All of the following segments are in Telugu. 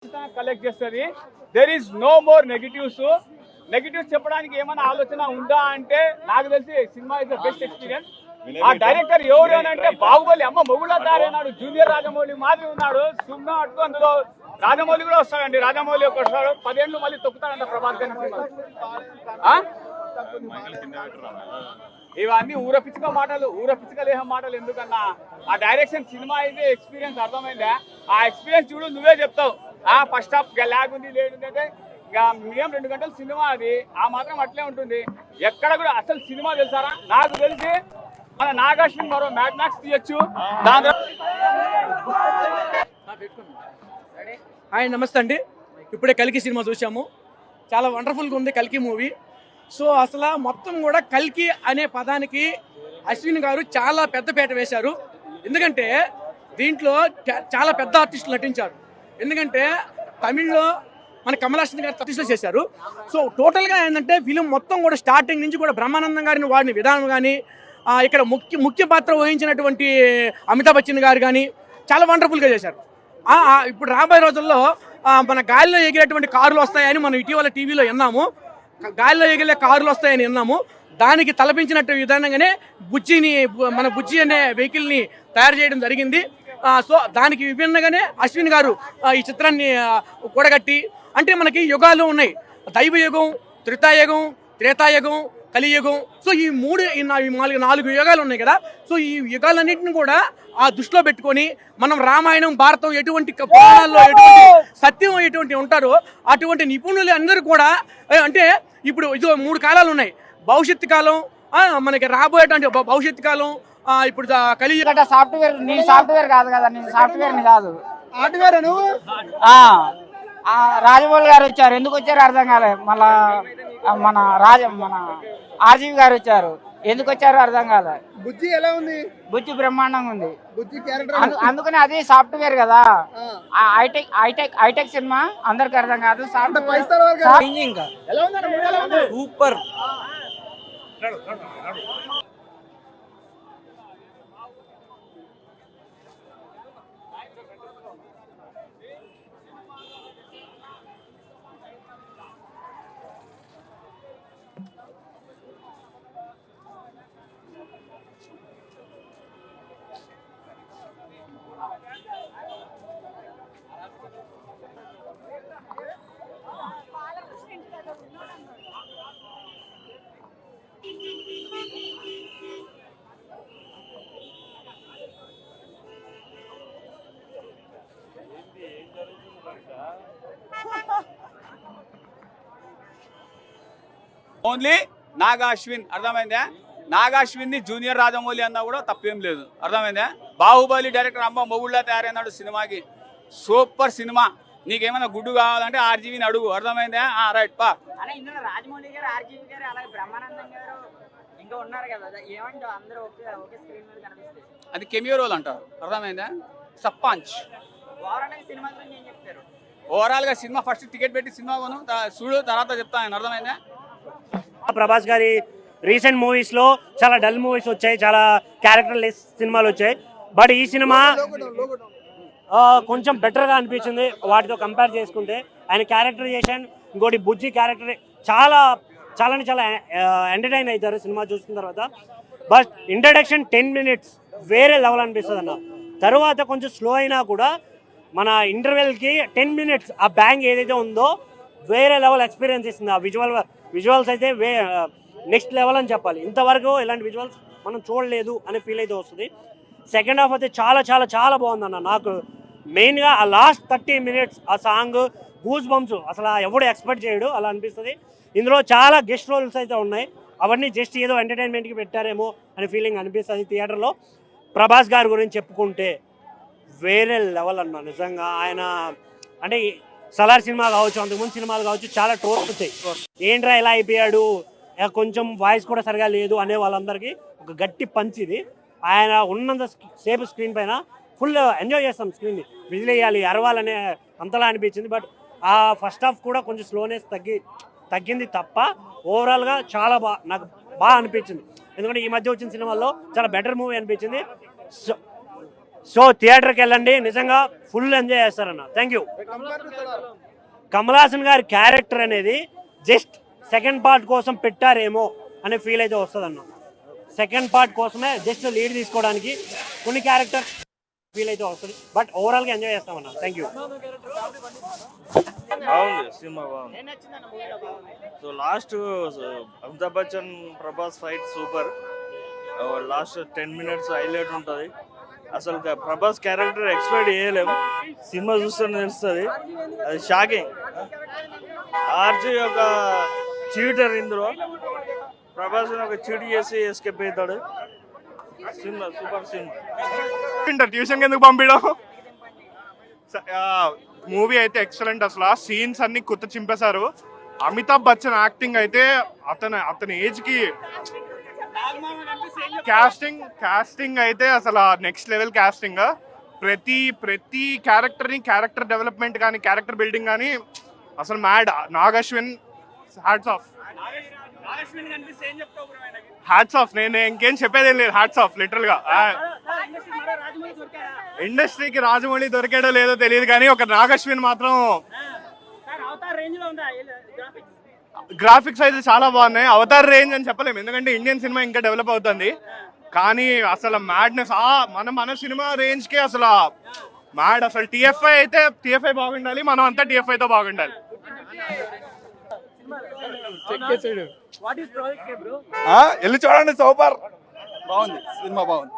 కలెక్ట్ చేస్తుంది. There is no more negatives. Negatives చెప్పడానికి ఏమైనా ఆలోచన ఉందా అంటే నాకు తెలిసి cinema is the best experience. ఆ డైరెక్టర్ ఎవరు అని అంటే బాహుబలి అమ్మ మొగుళ్ళ దారేనాడు, జూనియర్ రాజమౌళి మాదిరి ఉన్నాడు. సున్నా అట్టు అందులో రాజమౌళి కూడా వస్తాడండి. రాజమౌళి ఒక వస్తాడు, 10 ఏళ్ళు మళ్ళీ తొక్కుతాడంట ప్రభాస్ గారి. ఇవన్నీ ఊరపిచ్చుక మాటలు, ఊరపిచ్చుక లేహం మాటలు ఎందుకన్నా. ఆ డైరెక్షన్ సినిమా అయితే ఎక్స్పీరియన్స్ అర్థమైందా? ఆ ఎక్స్పీరియన్స్ చూడు నువ్వే చెప్తావు. ఫస్ట్ హాఫ్ లాగ్ ఉంది, లేట్ ఉంది అంటే ఇక మినిమం 2 గంటల సినిమా అది. ఆ మాత్రం అట్లే ఉంటుంది. ఎక్కడ కూడా అసలు సినిమా తెలుసారా? నాకు తెలిసి మన నాగాశ్విన్ మరో మ్యాడ్ మ్యాక్స్ తీయచ్చు. హాయ్, నమస్తే అండి. ఇప్పుడే కల్కి సినిమా చూసాము. చాలా వండర్ఫుల్గా ఉంది కల్కి మూవీ. సో అసలు మొత్తం కూడా కల్కి అనే పదానికి అశ్విన్ గారు చాలా పెద్దపీట వేశారు. ఎందుకంటే దీంట్లో చాలా పెద్ద ఆర్టిస్టులు నటించారు. ఎందుకంటే తమిళ్లో మన కమల్ హాసన్ గారు ప్రతిష్ట చేశారు. సో టోటల్గా ఏంటంటే ఫిలిం మొత్తం కూడా స్టార్టింగ్ నుంచి కూడా బ్రహ్మానందం గారిని వాడిన విధానం కానీ, ఇక్కడ ముఖ్య పాత్ర వహించినటువంటి అమితాబ్ బచ్చన్ గారు కానీ చాలా వండర్ఫుల్గా చేశారు. ఇప్పుడు రాబోయే రోజుల్లో మన గాలిలో ఎగిరేటువంటి కార్లు వస్తాయని మనం ఇటీవల టీవీలో విన్నాము. గాలిలో ఎగిరే కార్లు వస్తాయని విన్నాము. దానికి తలపించినట్టు విధానంగానే మన బుజ్జి అనే వెహికల్ని తయారు చేయడం జరిగింది. సో దానికి విభిన్నంగానే అశ్విన్ గారు ఈ చిత్రాన్ని కూడగట్టి, అంటే మనకి యుగాలు ఉన్నాయి, దైవయుగం, త్రితాయుగం, త్రేతాయుగం, కలియుగం. సో ఈ 4 యుగాలు ఉన్నాయి కదా. సో ఈ యుగాలన్నింటిని కూడా ఆ దృష్టిలో పెట్టుకొని మనం రామాయణం, భారతం ఎటువంటి పురాణాల్లో ఎటువంటి సత్యం ఎటువంటి ఉంటారో అటువంటి నిపుణులు అందరూ కూడా, అంటే ఇప్పుడు ఇది 3 కాలాలు ఉన్నాయి. భవిష్యత్తు కాలం, మనకి రాబోయేటువంటి భవిష్యత్తు కాలం, ఇప్పుడు కలియుగ. సాఫ్ట్వేర్, నేను సాఫ్ట్వేర్ కాదు కదా, నేను సాఫ్ట్వేర్ ని కాదు, హార్డ్వేర్. నువ్వు రాజమౌళి గారు వచ్చారు, ఎందుకు వచ్చారు అర్థం కాలేదు. మళ్ళా మన ఆర్జీవి గారు వచ్చారు, ఎందుకు వచ్చారు అర్థం కాదు. బుజ్జి ఎలా ఉంది? బుజ్జి బ్రహ్మాండంగా ఉంది. బుజ్జి క్యారెక్టర్ అందుకని అది సాఫ్ట్వేర్ కదా. హైటెక్ సినిమా అందరికి అర్థం కాదు. సూపర్. ఓన్లీ నాగాశ్విన్, అర్థమైందా? నాగాశ్విన్ ని జూనియర్ రాజమౌళి అన్నా కూడా తప్పేం లేదు, అర్థమైందా? బాహుబలి డైరెక్టర్ అమ్మ మొగుళ్ళ తయారైనాడు సినిమాకి. Super cinema. నీకేమైనా గుడ్డు కావాలంటే ఆర్జీవిని అడుగు, అర్థమైందా? రైట్ పా. రాజమౌళి గారు, ఆర్జీవి గారు, అలాగే బ్రహ్మానందం గారు ఇంకా ఉన్నారు కదా, ఏమంటే అందరూ ఒకే స్క్రీన్ మీద కనిపిస్తారు. అది కెమియో రోల్ అంటారు, అర్థమైందా? సర్పంచ్. సినిమా గురించి ఏం చెప్తారు? ఓవరాల్ గా సినిమా ఫస్ట్ టికెట్ పెట్టి సినిమా కొను, చూడు, తర్వాత చెప్తాను, అర్థమైందా? ప్రభాస్ గారి రీసెంట్ మూవీస్ లో చాలా డల్ మూవీస్ వచ్చాయి, చాలా క్యారెక్టర్ లెస్ సినిమాలు వచ్చాయి. బట్ ఈ సినిమా కొంచెం బెటర్ గా అనిపించింది వాటితో కంపేర్ చేసుకుంటే. ఆయన క్యారెక్టరైజేషన్, ఇంకోటి బుజ్జి క్యారెక్టర్ చాలా ఎంటర్టైన్ అవుతారు సినిమా చూసిన తర్వాత. బట్ ఇంట్రడక్షన్ 10 minutes వేరే లెవెల్ అనిపిస్తుంది అన్న. తర్వాత కొంచెం స్లో అయినా కూడా మన ఇంటర్వెల్కి 10 minutes ఆ బ్యాంగ్ ఏదైతే ఉందో వేరే లెవెల్ ఎక్స్పీరియన్స్ ఇస్తుంది. ఆ విజువల్స్ అయితే నెక్స్ట్ లెవెల్ అని చెప్పాలి. ఇంతవరకు ఇలాంటి విజువల్స్ మనం చూడలేదు అనే ఫీల్ అయితే వస్తుంది. సెకండ్ హాఫ్ అయితే చాలా బాగుందన్న. నాకు మెయిన్గా ఆ లాస్ట్ 30 minutes ఆ సాంగ్ గూస్ బంప్స్ అసలు ఎవడు ఎక్స్పెక్ట్ చేయడు, అలా అనిపిస్తుంది. ఇందులో చాలా గెస్ట్ రోల్స్ అయితే ఉన్నాయి, అవన్నీ జస్ట్ ఏదో ఎంటర్టైన్మెంట్కి పెట్టారేమో అనే ఫీలింగ్ అనిపిస్తుంది థియేటర్లో. ప్రభాస్ గారి గురించి చెప్పుకుంటే వేరే లెవెల్ అన్న. నిజంగా ఆయన అంటే సలార్ సినిమా కావచ్చు, అంతకుముందు సినిమాలు కావచ్చు, చాలా ట్రోల్స్ వచ్చాయి. ఏంట్రా ఇలా అయిపోయాడు, కొంచెం వాయిస్ కూడా సరిగా లేదు అనే వాళ్ళందరికీ ఒక గట్టి పంచ్ ఇది. ఆయన ఉన్నంత సేపు స్క్రీన్ పైన ఫుల్ ఎంజాయ్ చేస్తాం స్క్రీన్ని. విజిల్ వేయాలి, అరవాలనే అంతలా అనిపించింది. బట్ ఆ ఫస్ట్ హాఫ్ కూడా కొంచెం స్లోనెస్ తగ్గింది తప్ప ఓవరాల్గా చాలా నాకు బాగా అనిపించింది. ఎందుకంటే ఈ మధ్య వచ్చిన సినిమాల్లో చాలా బెటర్ మూవీ అనిపించింది. సో థియేటర్కి వెళ్ళండి, నిజంగా ఫుల్ ఎంజాయ్ చేస్తారన్న. Thank you. కమల్ హాసన్ గారి క్యారెక్టర్ అనేది జస్ట్ సెకండ్ పార్ట్ కోసం పెట్టారేమో అనే ఫీల్ అయితే వస్తుందన్న. సెకండ్ పార్ట్ కోసమే జస్ట్ లీడ్ తీసుకోవడానికి కొన్ని క్యారెక్టర్ ఫీల్ అయితే వస్తుంది. బట్ ఓవరాల్గా ఎంజాయ్ చేస్తామన్నా. Thank you. బాగుంది సినిమా, బాగుంది. So last Amitabh Bachchan Prabhas fight super. Last 10 minutes highlight ఉంటుంది. అసలు ప్రభాస్ క్యారెక్టర్ ఎక్స్పెక్ట్ చేయలేము, సినిమా చూస్తూనే తెలుస్తుంది. అది షాకింగ్. ఆర్జీ ఒక చీటర్, ఇందులో ప్రభాస్ ఒక చీట్ చేసి ఎస్కేప్ అవుతాడు. Cinema super cinema. ట్యూషన్కి ఎందుకు పంపించడం? మూవీ అయితే ఎక్సలెంట్. అసలు ఆ సీన్స్ అన్ని కొత్త చింపేశారు. అమితాబ్ బచ్చన్ యాక్టింగ్ అయితే అతని ఏజ్ కి కాస్టింగ్ అయితే అసలు నెక్స్ట్ లెవెల్ కాస్టింగ్. ప్రతి క్యారెక్టర్ డెవలప్మెంట్ కానీ క్యారెక్టర్ బిల్డింగ్ కానీ అసలు mad. Nag Ashwin hats off. నేను ఇంకేం చెప్పేది లేదు. హ్యాట్స్ ఆఫ్ లిటరల్ గా. ఇండస్ట్రీకి రాజమౌళి దొరికాడో లేదో తెలియదు కానీ ఒక నాగ్ అశ్విన్ మాత్రం గ్రాఫిక్స్ అయితే చాలా బాగున్నాయి. అవతార్ రేంజ్ అని చెప్పలేము, ఎందుకంటే ఇండియన్ సినిమా ఇంకా డెవలప్ అవుతుంది. కానీ అసలు మ్యాడ్నెస్ మన సినిమా రేంజ్ కి అసలు మ్యాడ్. అసలు టీఎఫ్ఐ బాగుండాలి, మనం అంతా టీఎఫ్ఐతో బాగుండాలి. వెళ్ళి చూడండి, సూపర్. బాగుంది సినిమా, బాగుంది.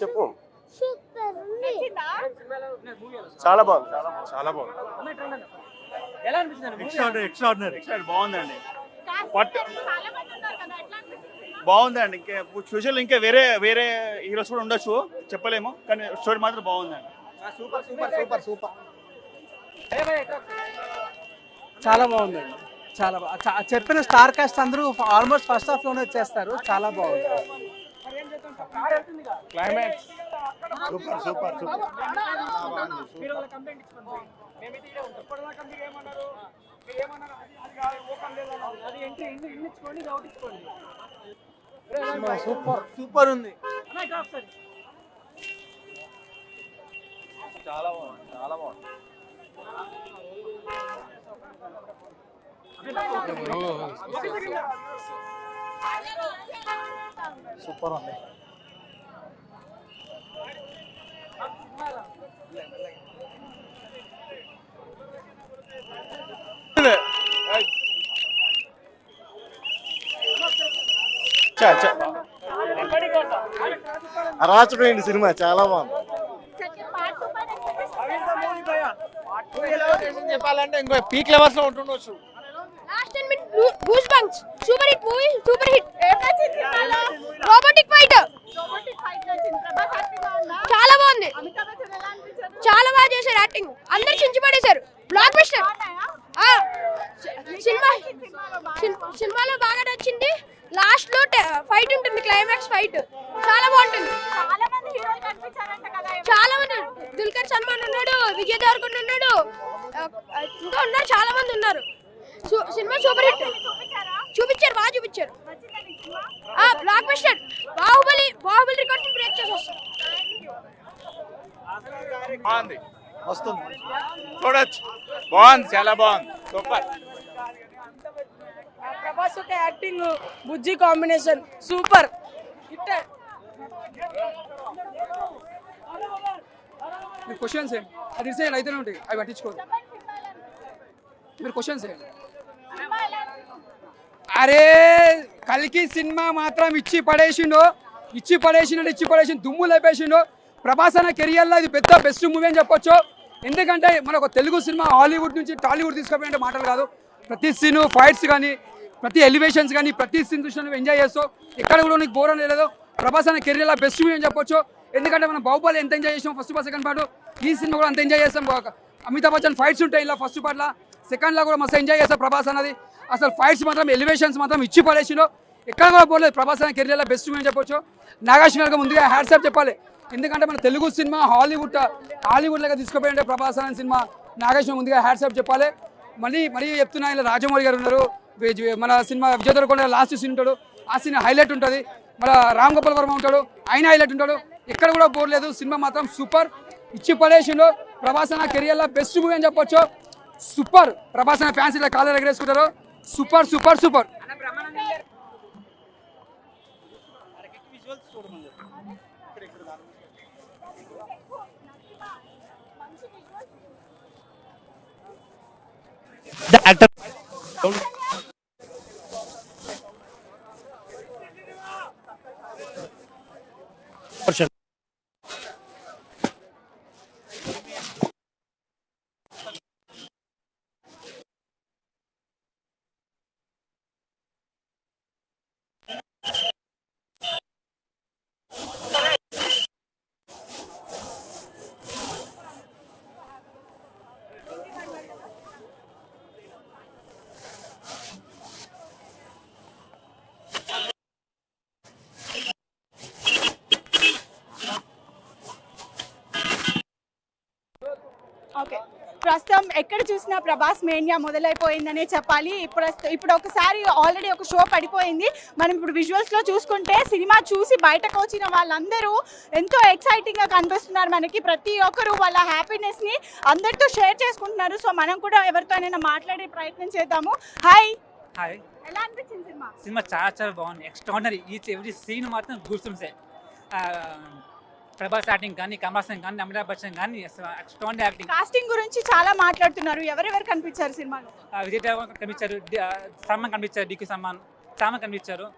చెప్పు. చాలా బాగుంది, చాలా బాగుంది. ఎక్స్ట్రాడినరీ బాగుందండి. బాగుందండి. ఇంకా ఫ్యూచర్లో ఇంకా వేరే హీరోస్ కూడా ఉండొచ్చు, చెప్పలేము, కానీ స్టోరీ మాత్రం బాగుందండి. చాలా బాగుందండి. చాలా చెప్పిన స్టార్ కాస్ట్ అందరూ ఆల్మోస్ట్ ఫస్ట్ హాఫ్ లోనే వచ్చేస్తారు. చాలా బాగుంది. Climax super. సూపర్ ఉంది. చాలా బాగుంది. సూపర్ ఉంది. అరాచకమైంది సినిమా, చాలా బాగుంది. చెప్పాలంటే ఇంకో పీక్ లెవెల్స్ లో ఉంటుండొచ్చు. Last 10 minutes goose bumps. Super hit movie, super hit. Robotic fight చాలా బాగుంది. చాలా బాగా చేశారు యాక్టింగ్. అందరు చించి పడేశారు. Blockbuster. సినిమాలో బాగా నచ్చింది. లాస్ట్ లో ఫైట్ ఉంటుంది, క్లైమాక్స్ ఫైట్ చాలా బాగుంటుంది. చాలా మంది, దుల్కర్ సల్మాన్ ఉన్నాడు, విజయ్ దేవరకొండ ఉన్నాడు, ఇంకా ఉన్నారు, చాలా మంది ఉన్నారు. Cinema super hit. చూపించారు, బాగా చూపించారు. Block buster. Baahubali record break చేసేస్తారు. బాగుంది, వస్తుంది, చూడొచ్చు. బాగుంది, చాలా బాగుంది, సూపర్. ప్రభాస్ యొక్క యాక్టింగ్, బుజ్జి కాంబినేషన్ సూపర్ హిట్. మీరు క్వశ్చన్స్ ఏంటి అది డిసైడ్ అయితేనే ఉంటాయి, అవి పట్టించుకోరు. మీరు క్వశ్చన్స్ ఏంటి? అరే కల్కి సినిమా మాత్రం ఇచ్చి పడేసిండు, దుమ్ము లేపేసిండు. ప్రభాస్ అన్న కెరియర్లో ఇది పెద్ద బెస్ట్ మూవీ అని చెప్పొచ్చు. ఎందుకంటే మన ఒక తెలుగు సినిమా హాలీవుడ్ నుంచి టాలీవుడ్ తీసుకుపోయిన మాటలు కాదు. ప్రతి సీను ఫైట్స్ కానీ, ప్రతి ఎలివేషన్స్ కానీ, ప్రతి సీన్ చూసిన నువ్వు ఎంజాయ్ చేస్తావు. ఎక్కడ కూడా నీకు బోర్ అని లేదు. ప్రభాస్ అన్న కెరియర్లో బెస్ట్ మూవీ అని చెప్పొచ్చు. ఎందుకంటే మనం బాహుబలి ఎంత ఎంజాయ్ చేసాం ఫస్ట్ పార్ట్, సెకండ్ పార్ట్. ఈ సినిమా కూడా అంత ఎంజాయ్ చేస్తాం. అమితాబ్ బచ్చన్ ఫైట్స్ ఉంటాయి ఇలా ఫస్ట్ పార్ట్లో, సెకండ్లో కూడా మస్తు ఎంజాయ్ చేస్తాం ప్రభాస్ అన్నది. అసలు ఫైట్స్ మాత్రం, ఎలివేషన్స్ మాత్రం ఇచ్చి పడేసిండు. ఎక్కడ కూడా పోలేదు. ప్రభాస్ అన్న కెరియర్లో బెస్ట్ మూవీ అని చెప్పొచ్చు. నాగార్జున గారికి ముందుగా హ్యాట్స్ ఆఫ్ చెప్పాలి. ఎందుకంటే మన తెలుగు సినిమా హాలీవుడ్ లాగా తీసుకుపోయింటే ప్రభాస్ అనే సినిమా నాగేశ్వర ముందుగా హ్యాట్సాప్ చెప్పాలి. మరీ చెప్తున్నా, ఇలా రాజమౌళి గారు ఉన్నారు, మన cinema Vijay Devarakonda last scene ఉంటాడు, ఆ సీన్ హైలైట్ ఉంటుంది. మన రామ్ గోపాల్ వర్మ ఉంటాడు, ఆయన హైలైట్ ఉంటాడు. ఎక్కడ కూడా బోర్ లేదు, సినిమా మాత్రం సూపర్ ఇచ్చి పడేసిండు. ప్రభాస్ అన్న కెరియర్లో బెస్ట్ మూవీ అని చెప్పొచ్చు. సూపర్. ప్రభాస్ అన్న ఫ్యాన్స్ ఇలా కాలర్ ఎగరేసుకుంటారు. Super super super. The actor. Okay, ప్రస్తుతం ఎక్కడ చూసినా ప్రభాస్ మేనియా మొదలైపోయిందనే చెప్పాలి. ఇప్పుడు ఒకసారి ఆల్రెడీ ఒక షో పడిపోయింది. మనం ఇప్పుడు విజువల్స్లో చూసుకుంటే సినిమా చూసి బయటకు వచ్చిన వాళ్ళందరూ ఎంతో ఎక్సైటింగ్గా కనిపిస్తున్నారు మనకి. ప్రతి ఒక్కరు వాళ్ళ హ్యాపీనెస్ని అందరితో షేర్ చేసుకుంటున్నారు. సో మనం కూడా ఎవరితోనైనా మాట్లాడే ప్రయత్నం చేద్దాము. హాయ్. హాయ్. ఎలా అనిపించింది సినిమా? సినిమా చాలా బాగుంది. ఎక్స్ట్రాడినరీ. ఈచ్ ఎవ్రీ సీన్ మాత్రం గుర్తుంసే. ప్రభాస్ యాక్టింగ్ కానీ, కమల్ హాసన్ కానీ, అమితాబ్ బచ్చన్ కానీ ఎక్స్ట్రాడినరీ యాక్టింగ్. కాస్టింగ్ గురించి చాలా మాట్లాడుతున్నారు. ఎవరెవరు కనిపించారు సినిమాలో? విజయ్ దేవరకొండ కనిపించారు, సల్మాన్ కనిపించారు, డికి సల్మాన్, తామన్ కనిపించారు,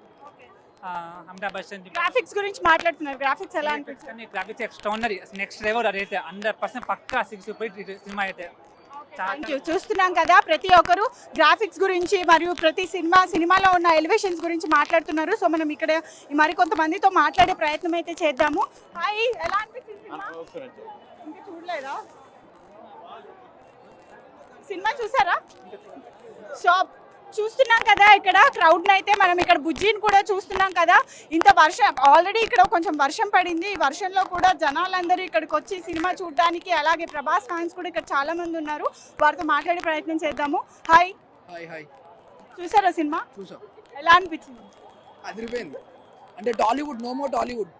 అమితాబ్ బచ్చన్. గ్రాఫిక్స్ గురించి మాట్లాడుతున్నారు. గ్రాఫిక్స్ ఎలా అనిపించారు? Graphics extraordinary, next level. అదైతే 100% పక్కా 6 సినిమా అయితే. చూస్తున్నాం కదా, ప్రతి ఒక్కరు గ్రాఫిక్స్ గురించి మరియు ప్రతి సినిమాలో ఉన్న ఎలివేషన్స్ గురించి మాట్లాడుతున్నారు. సో మనం ఇక్కడ మరి కొంతమందితో మాట్లాడే ప్రయత్నం అయితే చేద్దాము. హాయ్, ఎలా అనిపించింది సినిమా? ఇంకా చూడలేదా? సినిమా చూసారా? సో చూస్తున్నాం కదా, ఇక్కడ క్రౌడ్ అయితే మనం ఇక్కడ బుజ్జిని కూడా చూస్తున్నాం కదా. ఇంత వర్షం ఆల్రెడీ ఇక్కడ కొంచెం వర్షం పడింది. ఈ వర్షంలో కూడా జనాలందరూ ఇక్కడికి వచ్చి సినిమా చూడడానికి, అలాగే ప్రభాస్ ఫ్యాన్స్ కూడా ఇక్కడ చాలా మంది ఉన్నారు. వారితో మాట్లాడే ప్రయత్నం చేద్దాము. హాయ్. Hi hi. చూసారా సినిమా? చూసాం. ఎలా అనిపించింది? అదిరిపోయింది. అంటే Tollywood no more Tollywood,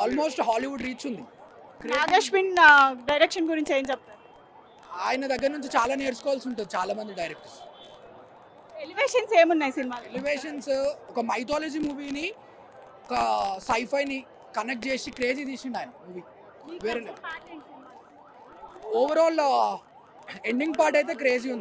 almost Hollywood reach ఉంది. నాగేశ్విన్ డైరెక్షన్ గురించి ఏం చెప్తారు? ఆయన దగ్గర నుంచి చాలా నేర్చుకోవాల్సి ఉంటుంది చాలా మంది డైరెక్టర్స్. ఎలివేషన్స్ ఏమున్నాయి సినిమాలో? ఎలివేషన్స్ ఒక మైథాలజీ మూవీని ఒక సైఫైని కనెక్ట్ చేసి క్రేజీ తీసిండు ఆయన మూవీ. వేరే ఓవరాల్ ఎండింగ్ పార్ట్ అయితే క్రేజీ ఉంది.